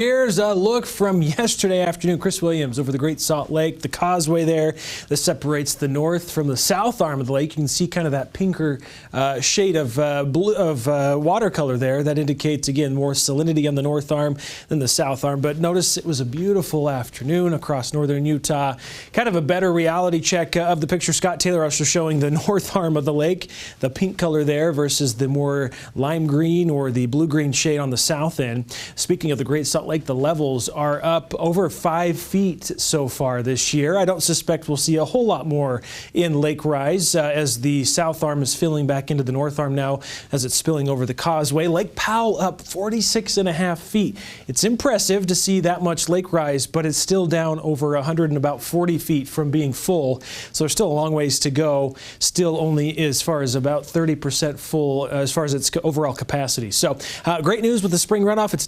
Here's a look from yesterday afternoon. Chris Williams over the Great Salt Lake, the causeway there that separates the north from the south arm of the lake. You can see kind of that pinker shade of watercolor there. That indicates, again, more salinity on the north arm than the south arm. But notice it was a beautiful afternoon across northern Utah. Kind of a better reality check of the picture. Scott Taylor also showing the north arm of the lake, the pink color there versus the more lime green or the blue-green shade on the south end. Speaking of the Great Salt Lake, the levels are up over 5 feet so far this year. I don't suspect we'll see a whole lot more in lake rise as the south arm is filling back into the north arm now as it's spilling over the causeway. Lake Powell up 46.5 feet. It's impressive to see that much lake rise, but it's still down over 140 feet from being full. So there's still a long ways to go. Still only as far as about 30% full as far as its overall capacity. So great news with the spring runoff. It's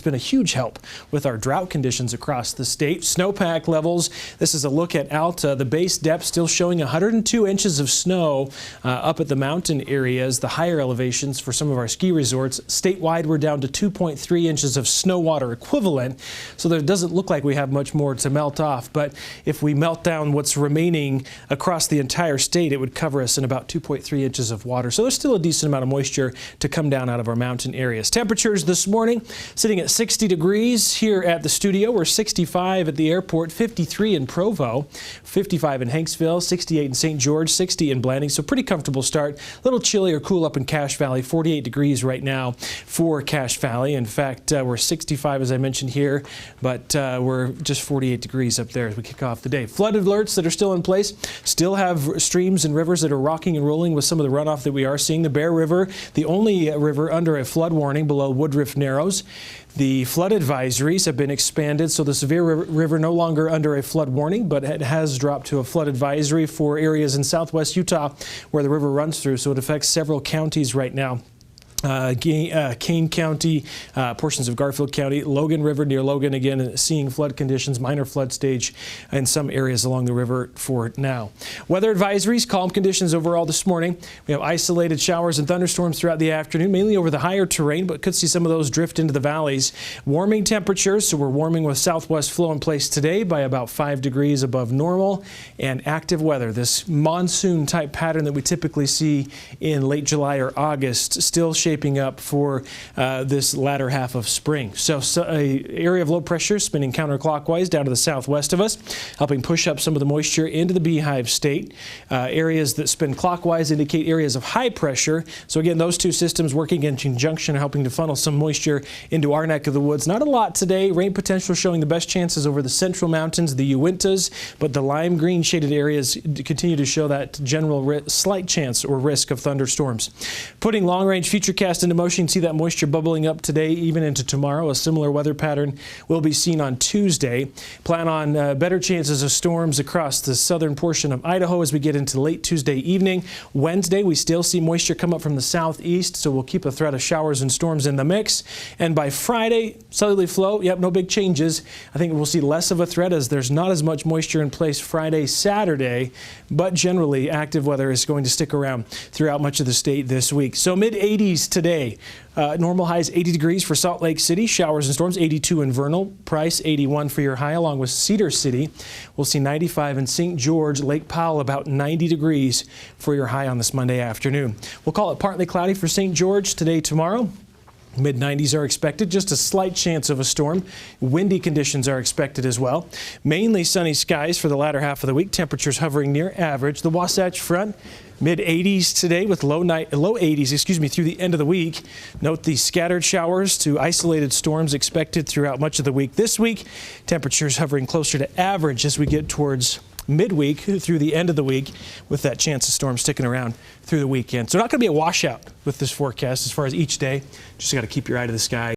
been a huge help with our drought conditions across the state. Snowpack levels. This is a look at Alta. The base depth still showing 102 inches of snow up at the mountain areas. The higher elevations for some of our ski resorts. Statewide, we're down to 2.3 inches of snow water equivalent. So there doesn't look like we have much more to melt off. But if we melt down what's remaining across the entire state, it would cover us in about 2.3 inches of water. So there's still a decent amount of moisture to come down out of our mountain areas. Temperatures this morning sitting at 60 degrees here at the studio. We're 65 at the airport, 53 in Provo, 55 in Hanksville, 68 in St. George, 60 in Blanding. So pretty comfortable start. A little chilly or cool up in Cache Valley, 48 degrees right now for Cache Valley. In fact, we're 65 as I mentioned here, but we're just 48 degrees up there as we kick off the day. Flood alerts that are still in place. Still have streams and rivers that are rocking and rolling with some of the runoff that we are seeing. The Bear River, the only river under a flood warning below Woodruff Narrows. The flood advisories have been expanded, so the Severe River no longer under a flood warning, but it has dropped to a flood advisory for areas in southwest Utah where the river runs through, so it affects several counties right now. Kane County, portions of Garfield County, Logan River near Logan again, seeing flood conditions, minor flood stage in some areas along the river for now. Weather advisories, calm conditions overall this morning. We have isolated showers and thunderstorms throughout the afternoon, mainly over the higher terrain, but could see some of those drift into the valleys. Warming temperatures, so we're warming with southwest flow in place today by about 5 degrees above normal, and active weather, this monsoon type pattern that we typically see in late July or August, still shaping up for this latter half of spring. So a area of low pressure spinning counterclockwise down to the southwest of us, helping push up some of the moisture into the Beehive State. Areas that spin clockwise indicate areas of high pressure. So again, those two systems working in conjunction, helping to funnel some moisture into our neck of the woods. Not a lot today. Rain potential showing the best chances over the central mountains, the Uintas, but the lime green shaded areas continue to show that general slight chance or risk of thunderstorms. Putting long range future cast into motion, you can see that moisture bubbling up today, even into tomorrow. A similar weather pattern will be seen on Tuesday. Plan on better chances of storms across the southern portion of Idaho as we get into late Tuesday evening. Wednesday, we still see moisture come up from the southeast, so we'll keep a threat of showers and storms in the mix. And by Friday, southerly flow, yep, no big changes. I think we'll see less of a threat as there's not as much moisture in place Friday, Saturday, but generally active weather is going to stick around throughout much of the state this week. So mid-80s today. Normal highs 80 degrees for Salt Lake City, showers and storms 82 in Vernal, Price 81 for your high, along with Cedar City. We'll see 95 in St. George, Lake Powell about 90 degrees for your high on this Monday afternoon. We'll call it partly cloudy for St. George today, tomorrow. Mid-90s are expected, just a slight chance of a storm. Windy conditions are expected as well. Mainly sunny skies for the latter half of the week. Temperatures hovering near average. The Wasatch Front, mid-80s today with low 80s, through the end of the week. Note the scattered showers to isolated storms expected throughout much of the week. This week, temperatures hovering closer to average as we get towards midweek through the end of the week, with that chance of storms sticking around through the weekend. So not going to be a washout with this forecast as far as each day. Just got to keep your eye to the sky.